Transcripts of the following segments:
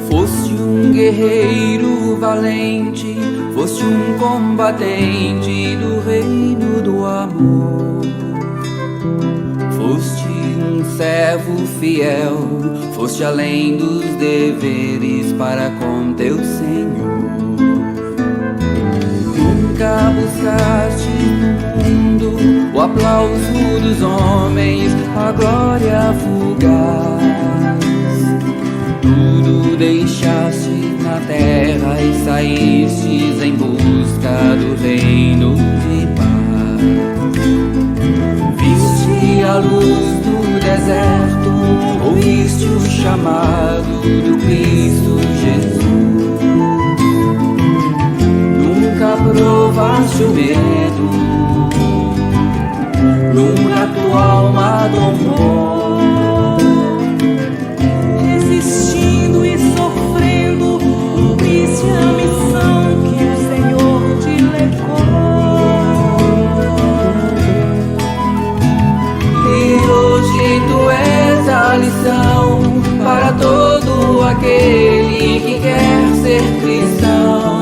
Foste um guerreiro valente, foste um combatente do reino do amor. Foste um servo fiel, foste além dos deveres para com teu Senhor. Nunca buscaste no mundo o aplauso dos homens, a glória fugaz. Tudo deixaste na terra e saístes em busca do reino de paz. Viste a luz do deserto, ouviste o chamado do Cristo Jesus. Nunca provaste o medo, nunca tua alma domou. Resistindo e sofrendo, cumpriste a missão que o Senhor te levou. E hoje tu és a lição para todo aquele que quer ser cristão.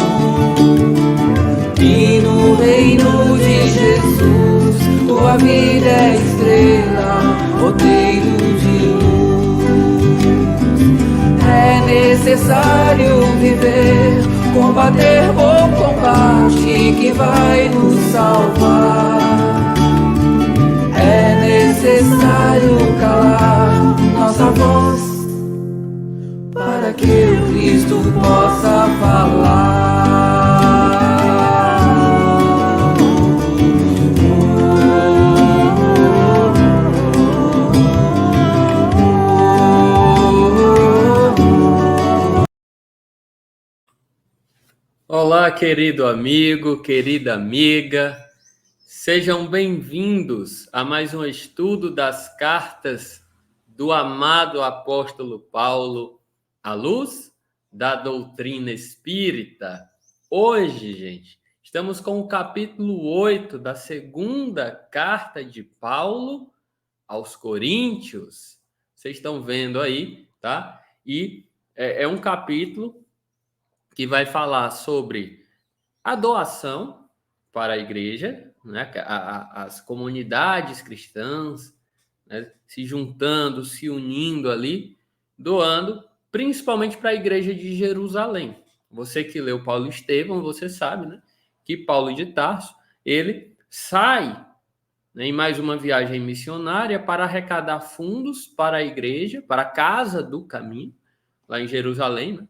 E no reino de Jesus, tua vida é estrela, roteiro de luz. É necessário viver, combater bom combate que vai nos salvar. É necessário calar nossa voz para que o Cristo possa falar. Olá, querido amigo, querida amiga, sejam bem-vindos a mais um estudo das cartas do amado apóstolo Paulo à luz da doutrina espírita. Hoje, gente, estamos com o capítulo 8 da segunda carta de Paulo aos Coríntios. Vocês estão vendo aí, tá? E é um capítulo que vai falar sobre a doação para a igreja, né? As comunidades cristãs, né? Se juntando, se unindo ali, doando, principalmente para a igreja de Jerusalém. Você que leu Paulo e Estevão, você sabe, né? Que Paulo de Tarso, ele sai, né, em mais uma viagem missionária para arrecadar fundos para a igreja, para a Casa do Caminho, lá em Jerusalém, né?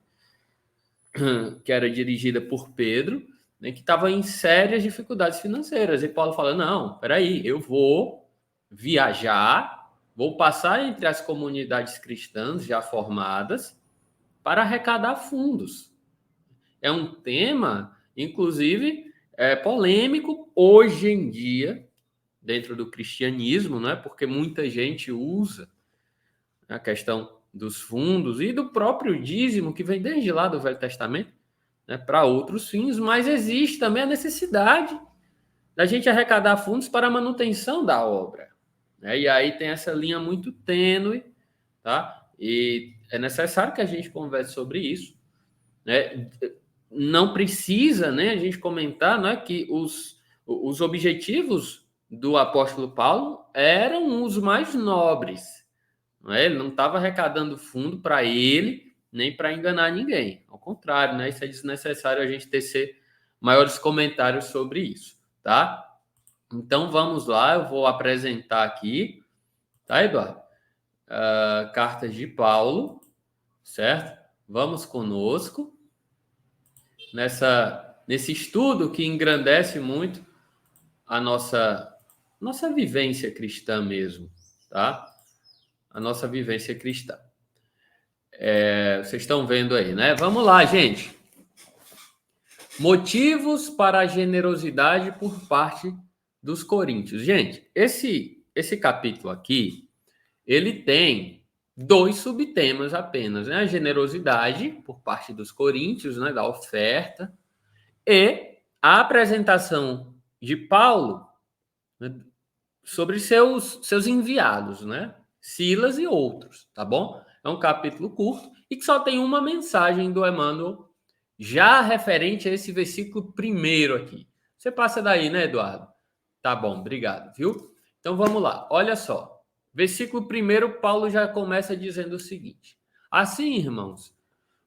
Que era dirigida por Pedro, né, que estava em sérias dificuldades financeiras. E Paulo fala, não, peraí, eu vou viajar, vou passar entre as comunidades cristãs já formadas para arrecadar fundos. É um tema, inclusive, polêmico hoje em dia, dentro do cristianismo, né, porque muita gente usa a questão dos fundos e do próprio dízimo, que vem desde lá do Velho Testamento, né, para outros fins, mas existe também a necessidade da gente arrecadar fundos para a manutenção da obra, né? E aí tem essa linha muito tênue, tá? E é necessário que a gente converse sobre isso, né? Não precisa, né, a gente comentar, né, que os objetivos do apóstolo Paulo eram os mais nobres. Não é? Ele não estava arrecadando fundo para ele, nem para enganar ninguém. Ao contrário, né? Isso é desnecessário a gente tecer maiores comentários sobre isso, tá? Então vamos lá, eu vou apresentar aqui, tá, Eduardo? Cartas de Paulo, certo? Vamos conosco nesse estudo que engrandece muito a nossa vivência cristã mesmo, tá? A nossa vivência cristã. Vocês estão vendo aí, né? Vamos lá, gente. Motivos para a generosidade por parte dos coríntios. Gente, esse capítulo aqui, ele tem 2 subtemas apenas, né? A generosidade por parte dos coríntios, né? Da oferta, e a apresentação de Paulo, né, sobre seus enviados, né? Silas e outros, tá bom? É um capítulo curto e que só tem uma mensagem do Emmanuel já referente a esse versículo primeiro aqui. Você passa daí, né, Eduardo? Tá bom, obrigado, viu? Então vamos lá, olha só. Versículo primeiro, Paulo já começa dizendo o seguinte: assim, irmãos,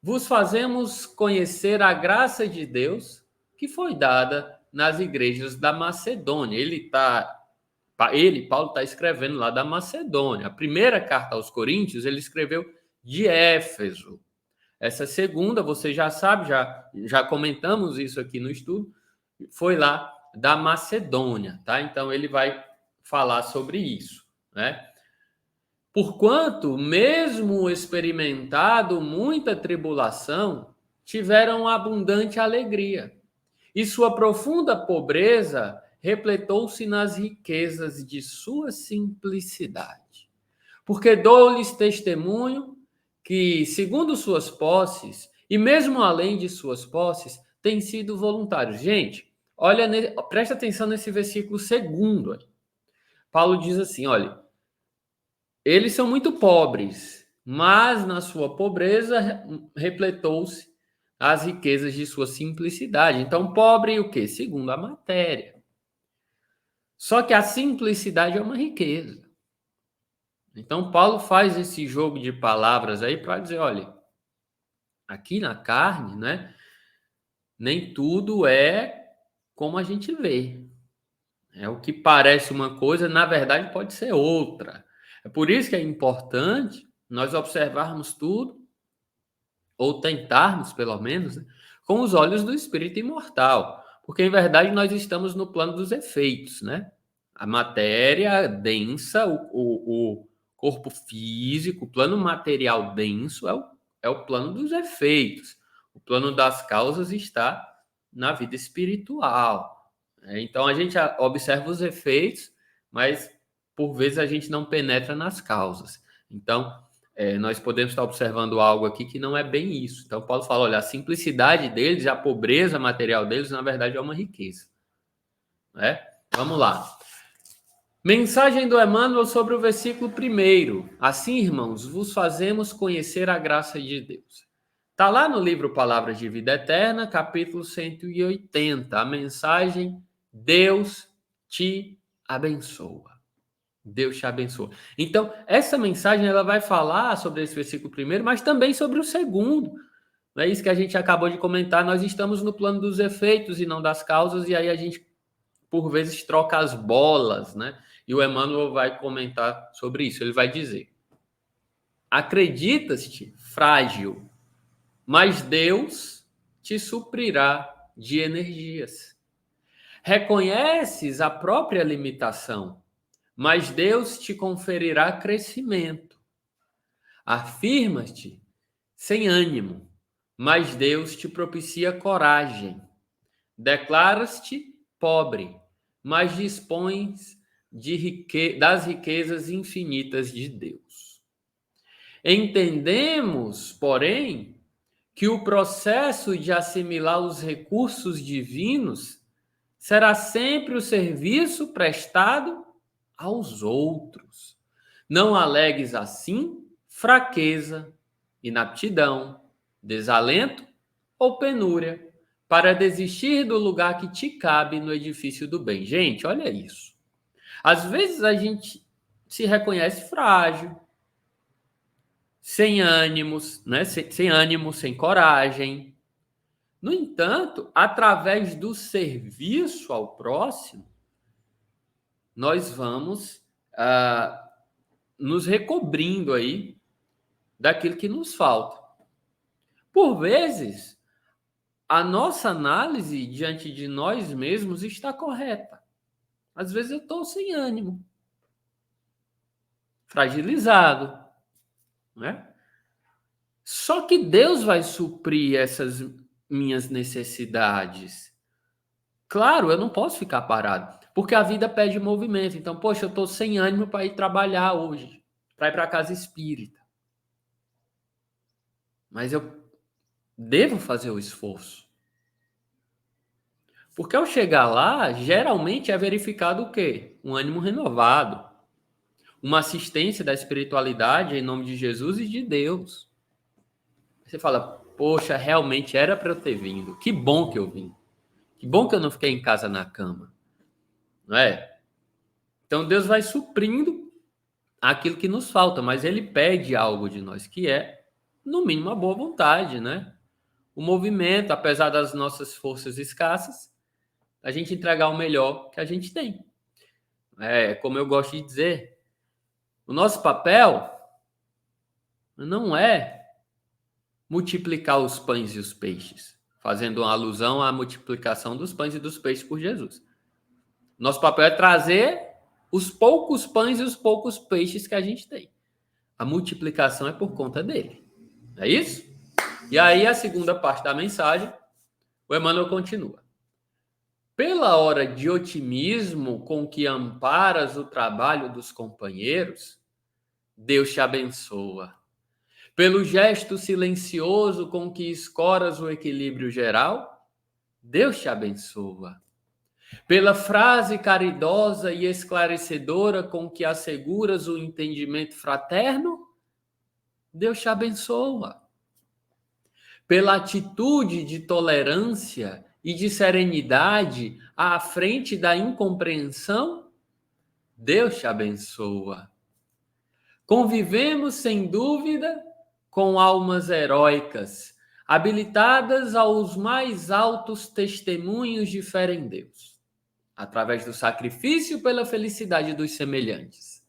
vos fazemos conhecer a graça de Deus que foi dada nas igrejas da Macedônia. Paulo, está escrevendo lá da Macedônia. A primeira carta aos Coríntios, ele escreveu de Éfeso. Essa segunda, você já sabe, já comentamos isso aqui no estudo, foi lá da Macedônia, tá? Então ele vai falar sobre isso, né? Porquanto, mesmo experimentado muita tribulação, tiveram abundante alegria, e sua profunda pobreza repletou-se nas riquezas de sua simplicidade. Porque dou-lhes testemunho que, segundo suas posses, e mesmo além de suas posses, têm sido voluntários. Gente, olha, presta atenção nesse versículo segundo. Paulo diz assim, olha, eles são muito pobres, mas na sua pobreza repletou-se as riquezas de sua simplicidade. Então, pobre o quê? Segundo a matéria. Só que a simplicidade é uma riqueza. Então, Paulo faz esse jogo de palavras aí para dizer, olha, aqui na carne, né, nem tudo é como a gente vê. É o que parece uma coisa, na verdade pode ser outra. É por isso que é importante nós observarmos tudo, ou tentarmos, pelo menos, né, com os olhos do espírito imortal. Porque, em verdade, nós estamos no plano dos efeitos, né? A matéria densa, o corpo físico, o plano material denso é o plano dos efeitos. O plano das causas está na vida espiritual. Então, a gente observa os efeitos, mas, por vezes, a gente não penetra nas causas. Então, nós podemos estar observando algo aqui que não é bem isso. Então, Paulo fala, olha, a simplicidade deles, a pobreza material deles, na verdade, é uma riqueza. Né? Vamos lá. Mensagem do Emmanuel sobre o versículo 1. Assim, irmãos, vos fazemos conhecer a graça de Deus. Está lá no livro Palavras de Vida Eterna, capítulo 180. A mensagem, Deus te abençoa. Deus te abençoa. Então, essa mensagem ela vai falar sobre esse versículo primeiro, mas também sobre o segundo. Não é isso que a gente acabou de comentar. Nós estamos no plano dos efeitos e não das causas, e aí a gente, por vezes, troca as bolas, né? E o Emmanuel vai comentar sobre isso. Ele vai dizer: acreditas-te frágil, mas Deus te suprirá de energias. Reconheces a própria limitação, mas Deus te conferirá crescimento. Afirmas-te sem ânimo, mas Deus te propicia coragem. Declaras-te pobre, mas dispões das riquezas infinitas de Deus. Entendemos, porém, que o processo de assimilar os recursos divinos será sempre o serviço prestado aos outros. Não alegues assim fraqueza, inaptidão, desalento ou penúria para desistir do lugar que te cabe no edifício do bem. Gente, olha isso. Às vezes a gente se reconhece frágil, sem ânimos, né? Sem ânimo, sem coragem. No entanto, através do serviço ao próximo, nós vamos nos recobrindo aí daquilo que nos falta. Por vezes, a nossa análise diante de nós mesmos está correta. Às vezes eu estou sem ânimo, fragilizado, né? Só que Deus vai suprir essas minhas necessidades. Claro, eu não posso ficar parado, porque a vida pede movimento. Então, poxa, eu estou sem ânimo para ir trabalhar hoje, para ir para a casa espírita. Mas eu devo fazer o esforço. Porque ao chegar lá, geralmente é verificado o quê? Um ânimo renovado, uma assistência da espiritualidade em nome de Jesus e de Deus. Você fala, poxa, realmente era para eu ter vindo. Que bom que eu vim. Que bom que eu não fiquei em casa na cama. Não é? Então Deus vai suprindo aquilo que nos falta, mas ele pede algo de nós, que é, no mínimo, a boa vontade, né? O movimento, apesar das nossas forças escassas, a gente entregar o melhor que a gente tem. Como eu gosto de dizer, o nosso papel não é multiplicar os pães e os peixes, fazendo uma alusão à multiplicação dos pães e dos peixes por Jesus. Nosso papel é trazer os poucos pães e os poucos peixes que a gente tem. A multiplicação é por conta dele. É isso? E aí, a segunda parte da mensagem, o Emmanuel continua. Pela hora de otimismo com que amparas o trabalho dos companheiros, Deus te abençoa. Pelo gesto silencioso com que escoras o equilíbrio geral, Deus te abençoa. Pela frase caridosa e esclarecedora com que asseguras o entendimento fraterno, Deus te abençoa. Pela atitude de tolerância e de serenidade à frente da incompreensão, Deus te abençoa. Convivemos, sem dúvida, com almas heróicas, habilitadas aos mais altos testemunhos de fé em Deus, através do sacrifício pela felicidade dos semelhantes.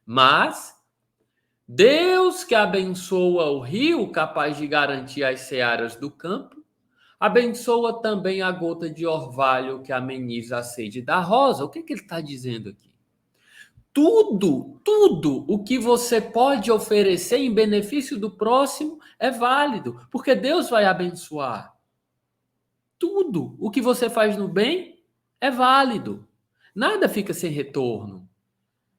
Mas Deus, que abençoa o rio capaz de garantir as searas do campo, abençoa também a gota de orvalho que ameniza a sede da rosa. O que ele está dizendo aqui? Tudo o que você pode oferecer em benefício do próximo é válido, porque Deus vai abençoar. Tudo o que você faz no bem é válido. Nada fica sem retorno.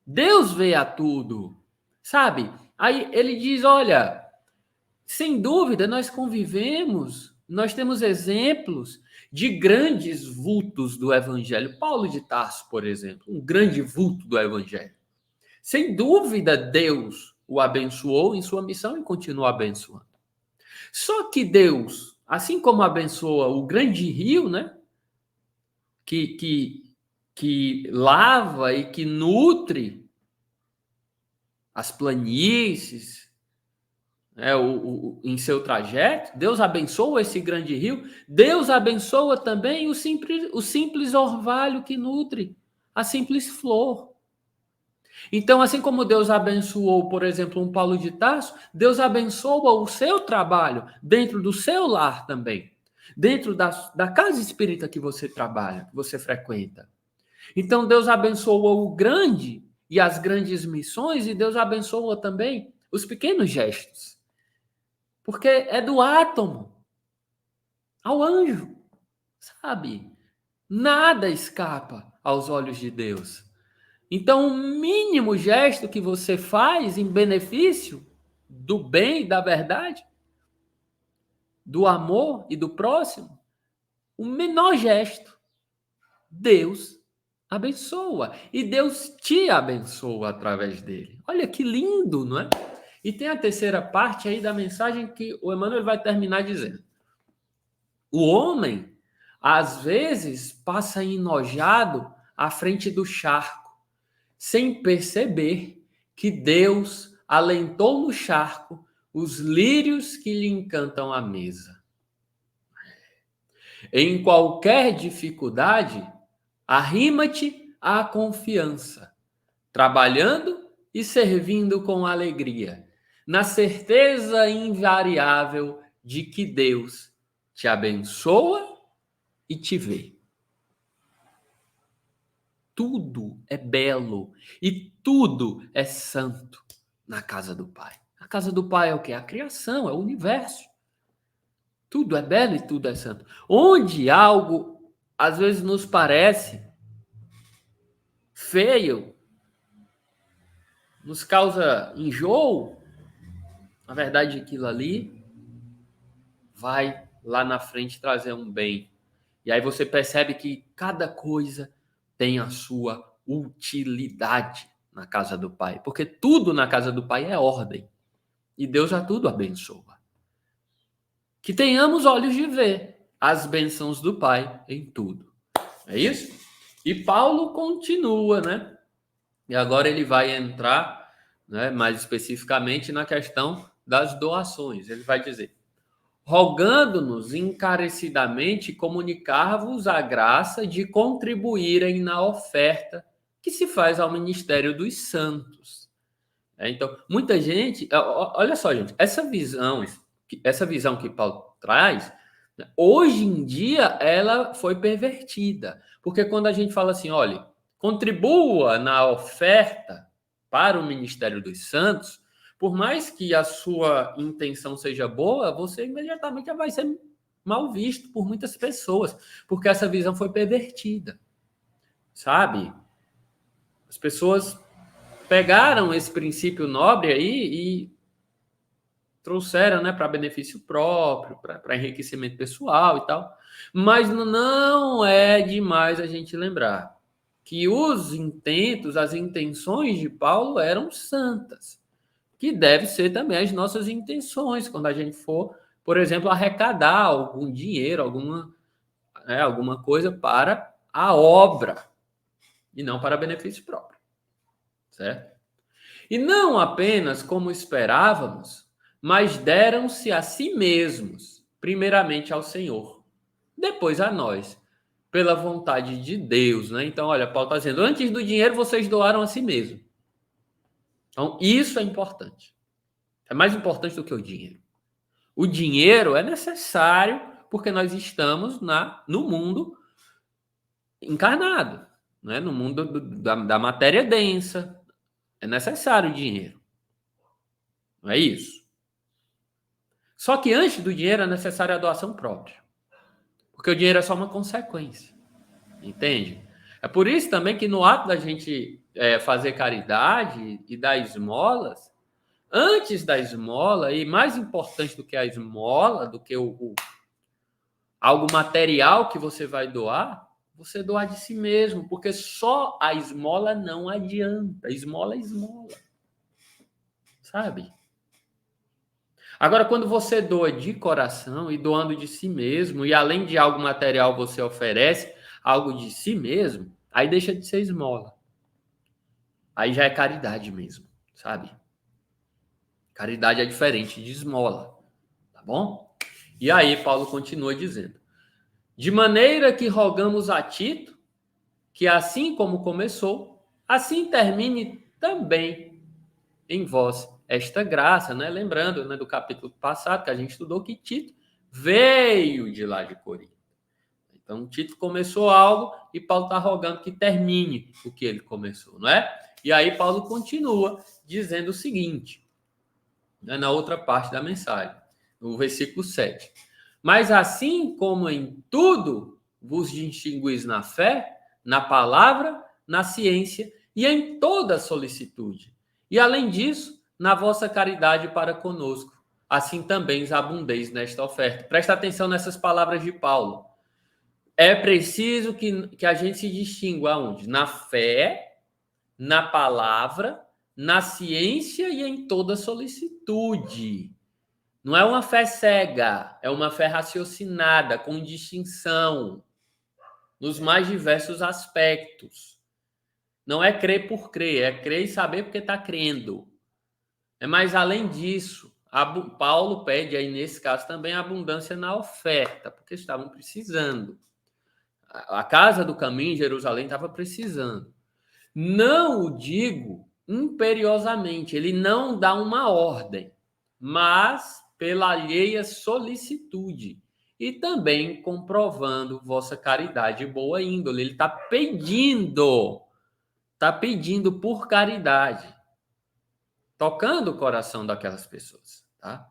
Deus vê a tudo, sabe? Aí ele diz, olha, sem dúvida nós convivemos, nós temos exemplos de grandes vultos do Evangelho. Paulo de Tarso, por exemplo, um grande vulto do Evangelho. Sem dúvida, Deus o abençoou em sua missão e continua abençoando. Só que Deus, assim como abençoa o grande rio, né, que lava e que nutre as planícies, em seu trajeto, Deus abençoa esse grande rio, Deus abençoa também o simples orvalho que nutre a simples flor. Então, assim como Deus abençoou, por exemplo, um Paulo de Tarso, Deus abençoa o seu trabalho dentro do seu lar também, dentro da casa espírita que você trabalha, que você frequenta. Então, Deus abençoa o grande e as grandes missões, e Deus abençoa também os pequenos gestos. Porque é do átomo ao anjo, sabe? Nada escapa aos olhos de Deus. Então, o mínimo gesto que você faz em benefício do bem, da verdade, do amor e do próximo, o menor gesto, Deus abençoa. E Deus te abençoa através dele. Olha que lindo, não é? E tem a terceira parte aí da mensagem que o Emmanuel vai terminar dizendo. O homem, às vezes, passa enojado à frente do charco, sem perceber que Deus alentou no charco os lírios que lhe encantam a mesa. Em qualquer dificuldade, arrima-te à confiança, trabalhando e servindo com alegria, na certeza invariável de que Deus te abençoa e te vê. Tudo é belo e tudo é santo na casa do Pai. A casa do Pai é o quê? A criação, é o universo. Tudo é belo e tudo é santo. Onde algo, às vezes, nos parece feio, nos causa enjoo, na verdade, aquilo ali vai lá na frente trazer um bem. E aí você percebe que cada coisa tem a sua utilidade na casa do Pai, porque tudo na casa do Pai é ordem. E Deus já tudo abençoa. Que tenhamos olhos de ver as bênçãos do Pai em tudo. É isso? E Paulo continua, né? E agora ele vai entrar, né, mais especificamente na questão das doações. Ele vai dizer: rogando-nos encarecidamente comunicar-vos a graça de contribuírem na oferta que se faz ao ministério dos santos. Então, muita gente, olha só, gente, essa visão que Paulo traz, né, hoje em dia ela foi pervertida, porque quando a gente fala assim, olha, contribua na oferta para o ministério dos santos, por mais que a sua intenção seja boa, você imediatamente já vai ser mal visto por muitas pessoas, porque essa visão foi pervertida, sabe? As pessoas pegaram esse princípio nobre aí e trouxeram, né, para benefício próprio, para enriquecimento pessoal e tal. Mas não é demais a gente lembrar que os intentos, as intenções de Paulo eram santas, que deve ser também as nossas intenções quando a gente for, por exemplo, arrecadar algum dinheiro, alguma coisa para a obra e não para benefício próprio, certo? E não apenas como esperávamos, mas deram-se a si mesmos, primeiramente ao Senhor, depois a nós, pela vontade de Deus, né? Então, olha, Paulo está dizendo, antes do dinheiro vocês doaram a si mesmo. Então, isso é importante. É mais importante do que o dinheiro. O dinheiro é necessário porque nós estamos no mundo encarnado, né? No mundo da matéria densa. É necessário o dinheiro. Não é isso? Só que antes do dinheiro é necessária a doação própria. Porque o dinheiro é só uma consequência. Entende? É por isso também que no ato da gente fazer caridade e dar esmolas, antes da esmola, e mais importante do que a esmola, do que algo material que você vai doar, você doar de si mesmo, porque só a esmola não adianta. Esmola é esmola. Sabe? Agora, quando você doa de coração e doando de si mesmo, e além de algo material você oferece algo de si mesmo, aí deixa de ser esmola. Aí já é caridade mesmo, sabe? Caridade é diferente de esmola, tá bom? E aí Paulo continua dizendo: de maneira que rogamos a Tito, que assim como começou, assim termine também em vós esta graça, né? Lembrando, né, do capítulo passado que a gente estudou que Tito veio de lá de Corinto. Então, Tito começou algo e Paulo está rogando que termine o que ele começou, não é? E aí Paulo continua dizendo o seguinte, né, na outra parte da mensagem, no versículo 7. Mas assim como em tudo vos distinguis na fé, na palavra, na ciência e em toda solicitude. E além disso, na vossa caridade para conosco. Assim também abundeis nesta oferta. Presta atenção nessas palavras de Paulo. É preciso que a gente se distingua aonde? Na fé, na palavra, na ciência e em toda solicitude. Não é uma fé cega, é uma fé raciocinada, com distinção, nos mais diversos aspectos. Não é crer por crer, é crer e saber porque está crendo. Mas, além disso, Paulo pede aí, nesse caso, também a abundância na oferta, porque estavam precisando. A casa do caminho em Jerusalém estava precisando. Não o digo imperiosamente, ele não dá uma ordem, mas pela alheia solicitude e também comprovando vossa caridade e boa índole. Ele está pedindo por caridade, tocando o coração daquelas pessoas, tá?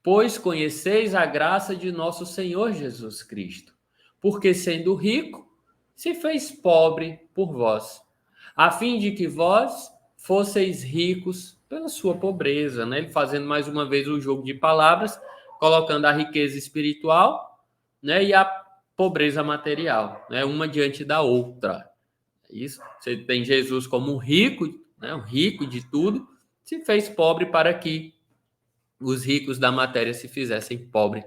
Pois conheceis a graça de nosso Senhor Jesus Cristo, porque sendo rico, se fez pobre por vós, a fim de que vós fosseis ricos pela sua pobreza, né? Ele fazendo mais uma vez o jogo de palavras, colocando a riqueza espiritual, né, e a pobreza material, né, uma diante da outra. Isso. Você tem Jesus como rico né, um rico de tudo, se fez pobre para que os ricos da matéria se fizessem pobres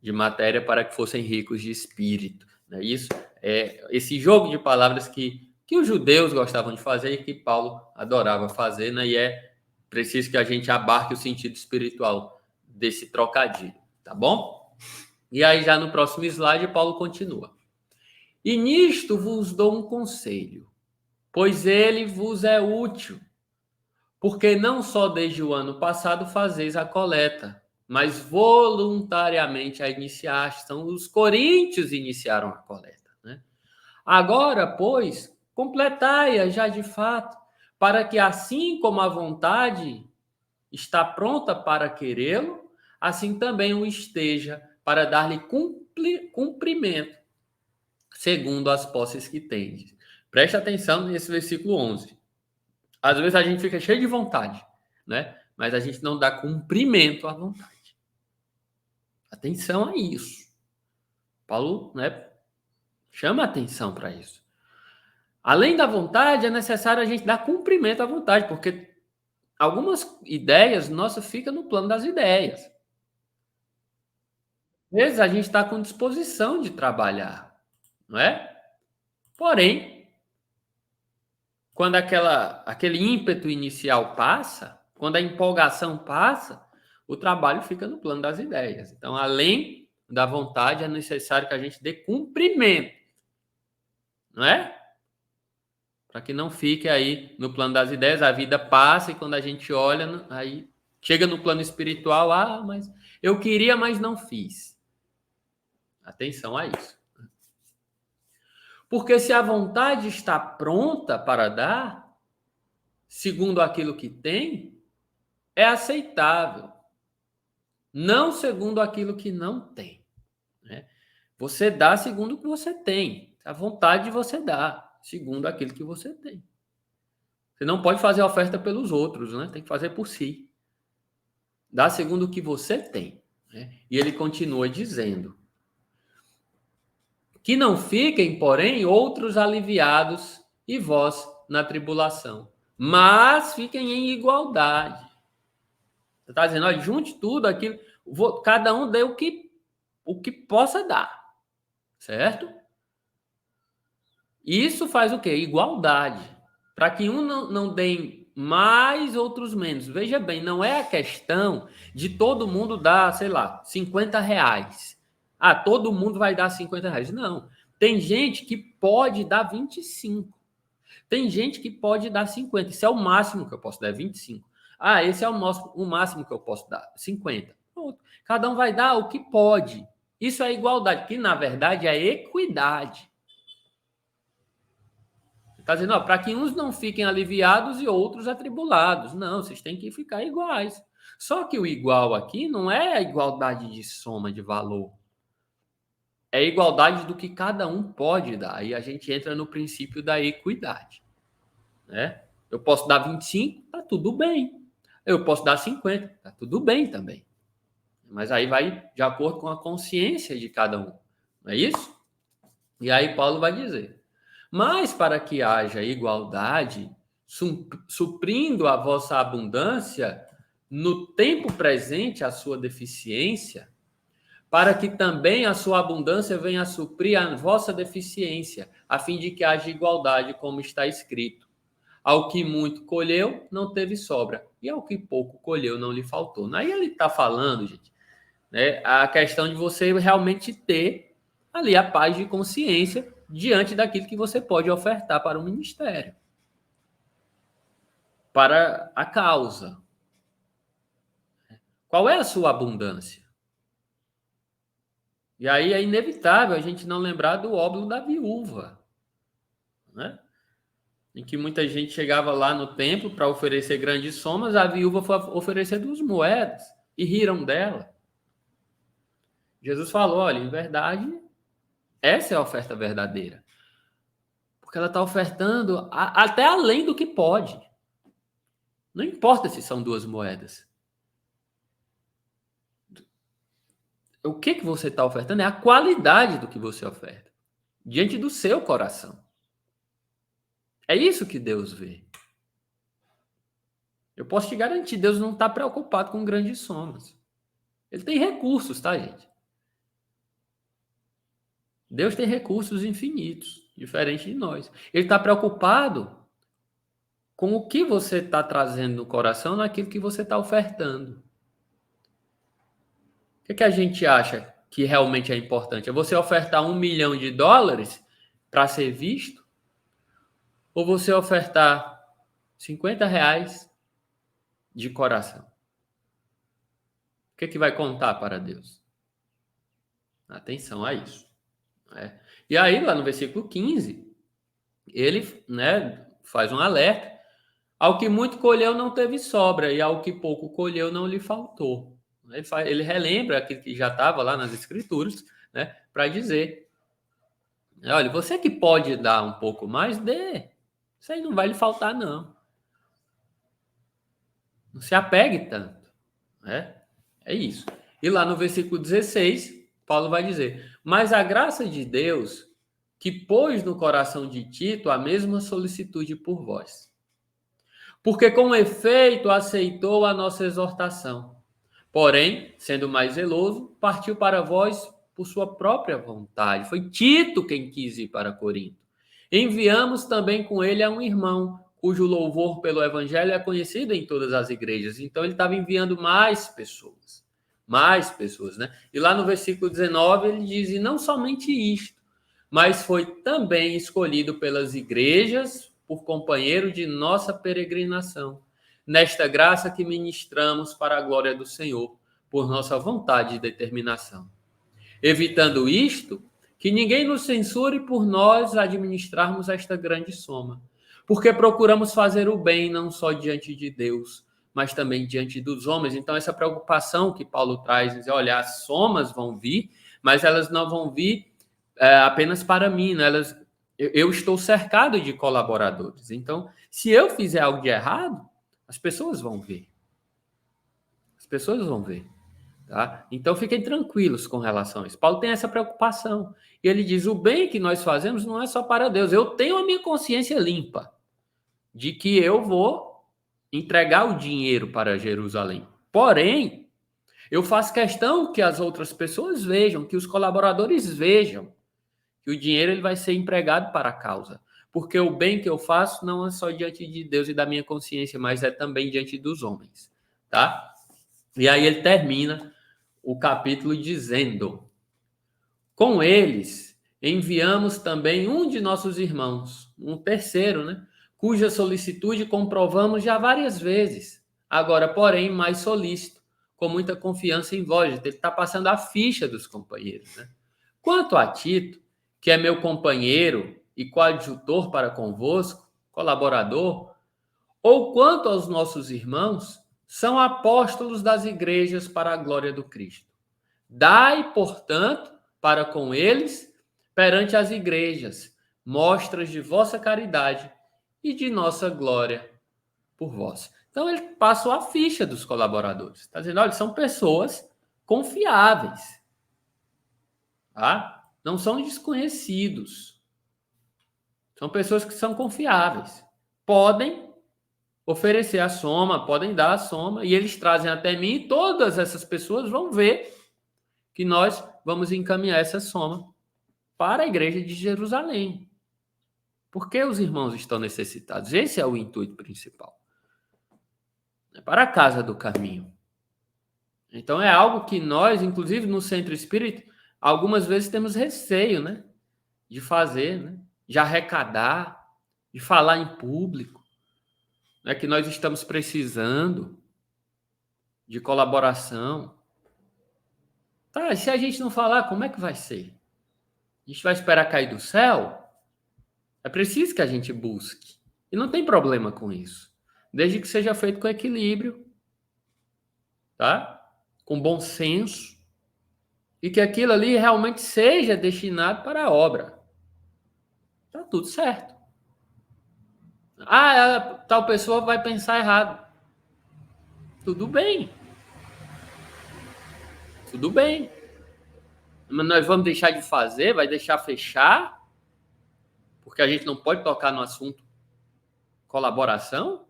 de matéria para que fossem ricos de espírito. Né? Isso é esse jogo de palavras que os judeus gostavam de fazer e que Paulo adorava fazer, né? E é preciso que a gente abarque o sentido espiritual desse trocadilho, tá bom? E aí já no próximo slide Paulo continua. E nisto vos dou um conselho, pois ele vos é útil, porque não só desde o ano passado fazeis a coleta, mas voluntariamente a iniciaste. Então, os coríntios iniciaram a coleta. Né? Agora, pois, completai-a já de fato, para que assim como a vontade está pronta para querê-lo, assim também o esteja para dar-lhe cumprimento, segundo as posses que tendes. Preste atenção nesse versículo 11. Às vezes a gente fica cheio de vontade, né? Mas a gente não dá cumprimento à vontade. Atenção a isso. Paulo, né, chama atenção para isso. Além da vontade, é necessário a gente dar cumprimento à vontade, porque algumas ideias nossas ficam no plano das ideias. Às vezes a gente está com disposição de trabalhar, não é? Porém, quando aquele ímpeto inicial passa, quando a empolgação passa, o trabalho fica no plano das ideias. Então, além da vontade, é necessário que a gente dê cumprimento, não é? Para que não fique aí no plano das ideias, a vida passa e quando a gente olha, aí chega no plano espiritual, mas eu queria, mas não fiz. Atenção a isso. Porque se a vontade está pronta para dar, segundo aquilo que tem, é aceitável. Não segundo aquilo que não tem. Né? Você dá segundo o que você tem. A vontade você dá, segundo aquilo que você tem. Você não pode fazer oferta pelos outros, né? Tem que fazer por si. Dá segundo o que você tem. Né? E ele continua dizendo que não fiquem, porém, outros aliviados e vós na tribulação, mas fiquem em igualdade. Você está dizendo, olha, junte tudo aquilo, cada um dê o que possa dar, certo? Isso faz o quê? Igualdade. Para que um não dê mais, outros menos. Veja bem, não é a questão de todo mundo dar, sei lá, R$50. Todo mundo vai dar R$50. Não. Tem gente que pode dar 25. Tem gente que pode dar 50. Isso é o máximo que eu posso dar, 25. Esse é o máximo que eu posso dar, 50. Cada um vai dar o que pode. Isso é igualdade, que na verdade é equidade. Está dizendo, para que uns não fiquem aliviados e outros atribulados. Não, vocês têm que ficar iguais. Só que o igual aqui não é a igualdade de soma de valor. É a igualdade do que cada um pode dar. Aí a gente entra no princípio da equidade. Né? Eu posso dar 25, tá tudo bem. Eu posso dar 50, tá tudo bem também. Mas aí vai de acordo com a consciência de cada um. Não é isso? E aí Paulo vai dizer: mas para que haja igualdade, suprindo a vossa abundância, no tempo presente a sua deficiência, para que também a sua abundância venha a suprir a vossa deficiência, a fim de que haja igualdade, como está escrito. Ao que muito colheu, não teve sobra, e ao que pouco colheu, não lhe faltou. Aí ele está falando, gente, né, a questão de você realmente ter ali a paz de consciência diante daquilo que você pode ofertar para o ministério, para a causa. Qual é a sua abundância? E aí é inevitável a gente não lembrar do óbolo da viúva, né? Em que muita gente chegava lá no templo para oferecer grandes somas, a viúva foi oferecer 2 moedas e riram dela. Jesus falou, olha, em verdade, essa é a oferta verdadeira. Porque ela está ofertando até além do que pode. Não importa se são 2 moedas. O que você está ofertando é a qualidade do que você oferta. Diante do seu coração. É isso que Deus vê. Eu posso te garantir, Deus não está preocupado com grandes somas. Ele tem recursos, tá, gente? Deus tem recursos infinitos, diferente de nós. Ele está preocupado com o que você está trazendo no coração, naquilo que você está ofertando. O que a gente acha que realmente é importante? É você ofertar $1 milhão para ser visto? Ou você ofertar R$50 de coração? O que vai contar para Deus? Atenção a isso. Né? E aí, lá no versículo 15, ele, né, faz um alerta. Ao que muito colheu não teve sobra, e ao que pouco colheu não lhe faltou. Ele relembra aquilo que já estava lá nas Escrituras, né, para dizer: olha, você que pode dar um pouco mais, dê. Isso aí não vai lhe faltar, não. Não se apegue tanto. Né? É isso. E lá no versículo 16, Paulo vai dizer: mas a graça de Deus, que pôs no coração de Tito a mesma solicitude por vós. Porque com efeito aceitou a nossa exortação. Porém, sendo mais zeloso, partiu para vós por sua própria vontade. Foi Tito quem quis ir para Corinto. Enviamos também com ele a um irmão, cujo louvor pelo evangelho é conhecido em todas as igrejas. Então ele estava enviando mais pessoas, né? E lá no versículo 19 ele diz: e não somente isto, mas foi também escolhido pelas igrejas por companheiro de nossa peregrinação, nesta graça que ministramos para a glória do Senhor, por nossa vontade e determinação. Evitando isto, que ninguém nos censure por nós administrarmos esta grande soma, porque procuramos fazer o bem não só diante de Deus, mas também diante dos homens. Então, essa preocupação que Paulo traz, dizer, olha, as somas vão vir, mas elas não vão vir apenas para mim, né? Eu estou cercado de colaboradores. Então, se eu fizer algo de errado, as pessoas vão ver. As pessoas vão ver. Tá? Então, fiquem tranquilos com relação a isso. Paulo tem essa preocupação. E ele diz, o bem que nós fazemos não é só para Deus. Eu tenho a minha consciência limpa de que eu vou entregar o dinheiro para Jerusalém. Porém, eu faço questão que as outras pessoas vejam, que os colaboradores vejam, que o dinheiro ele vai ser empregado para a causa. Porque o bem que eu faço não é só diante de Deus e da minha consciência, mas é também diante dos homens. Tá? E aí ele termina o capítulo dizendo: com eles enviamos também um de nossos irmãos, um terceiro, né? Cuja solicitude comprovamos já várias vezes. Agora, porém, mais solícito, com muita confiança em vós. Ele está passando a ficha dos companheiros, né? Quanto a Tito, que é meu companheiro e coadjutor para convosco, colaborador, ou quanto aos nossos irmãos, são apóstolos das igrejas para a glória do Cristo. Dai, portanto, para com eles, perante as igrejas, mostras de vossa caridade e de nossa glória por vós. Então, ele passa a ficha dos colaboradores. Está dizendo, olha, são pessoas confiáveis. Tá? Não são desconhecidos. São pessoas que são confiáveis. Podem oferecer a soma, podem dar a soma, e eles trazem até mim, e todas essas pessoas vão ver que nós vamos encaminhar essa soma para a igreja de Jerusalém. Porque os irmãos estão necessitados. Esse é o intuito principal. É para a casa do caminho. Então é algo que nós, inclusive no Centro Espírita, algumas vezes temos receio, né? De fazer, né? De arrecadar, de falar em público. Né? Que nós estamos precisando de colaboração. Tá, se a gente não falar, como é que vai ser? A gente vai esperar cair do céu? É preciso que a gente busque. E não tem problema com isso. Desde que seja feito com equilíbrio, tá? Com bom senso. E que aquilo ali realmente seja destinado para a obra. Tá tudo certo. Tal pessoa vai pensar errado. Tudo bem. Tudo bem. Mas nós vamos deixar de fazer, vai deixar fechar, porque a gente não pode tocar no assunto colaboração?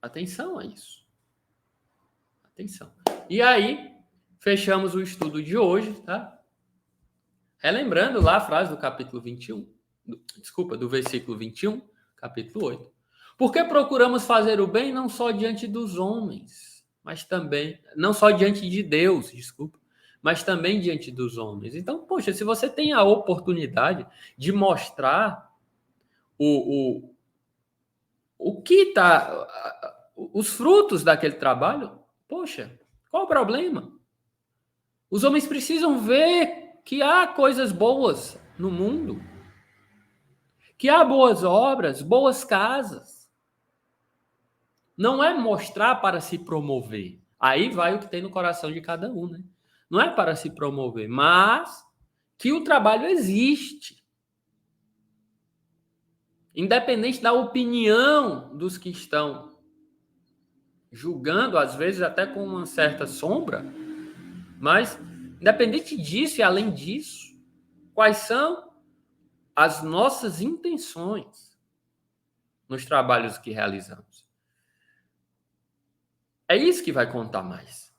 Atenção a isso. Atenção. E aí, fechamos o estudo de hoje, tá? Relembrando lá a frase do capítulo 21, do versículo 21, capítulo 8. Porque procuramos fazer o bem não só diante dos homens, mas também, não só diante de Deus, mas também diante dos homens. Então, poxa, se você tem a oportunidade de mostrar o que está, os frutos daquele trabalho, poxa, qual o problema? Os homens precisam ver que há coisas boas no mundo, que há boas obras, boas casas. Não é mostrar para se promover. Aí vai o que tem no coração de cada um, né? Não é para se promover, mas que o trabalho existe. Independente da opinião dos que estão julgando, às vezes até com uma certa sombra, mas independente disso e além disso, quais são as nossas intenções nos trabalhos que realizamos? É isso que vai contar mais.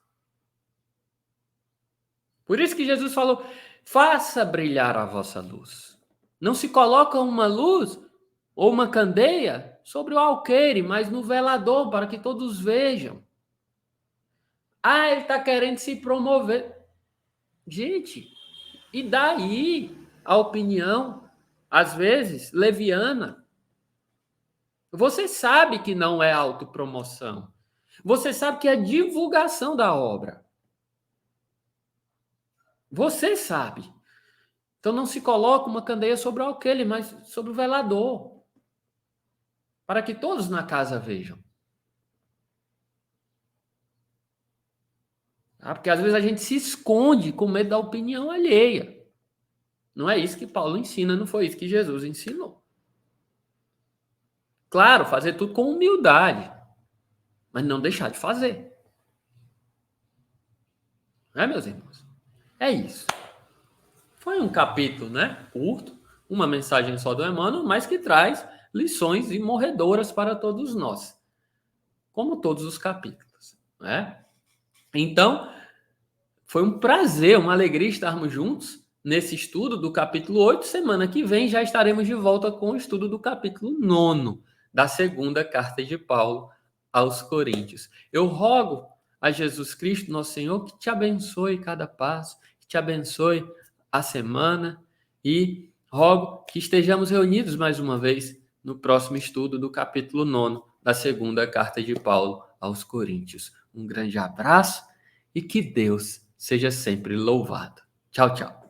Por isso que Jesus falou: faça brilhar a vossa luz. Não se coloca uma luz ou uma candeia sobre o alqueire, mas no velador, para que todos vejam. Ah, ele está querendo se promover. Gente, e daí a opinião, às vezes, leviana? Você sabe que não é autopromoção. Você sabe que é divulgação da obra. Você sabe. Então não se coloca uma candeia sobre o alqueire, mas sobre o velador. Para que todos na casa vejam. Porque às vezes a gente se esconde com medo da opinião alheia. Não é isso que Paulo ensina, não foi isso que Jesus ensinou. Claro, fazer tudo com humildade, mas não deixar de fazer. Não é, meus irmãos? É isso. Foi um capítulo, né, curto, uma mensagem só do Emmanuel, mas que traz lições imorredoras para todos nós, como todos os capítulos, né? Então, foi um prazer, uma alegria estarmos juntos nesse estudo do capítulo 8. Semana que vem já estaremos de volta com o estudo do capítulo 9 da segunda carta de Paulo aos Coríntios. Eu rogo a Jesus Cristo, nosso Senhor, que te abençoe cada passo, que te abençoe a semana e rogo que estejamos reunidos mais uma vez no próximo estudo do capítulo 9 da segunda carta de Paulo aos Coríntios. Um grande abraço e que Deus seja sempre louvado. Tchau, tchau.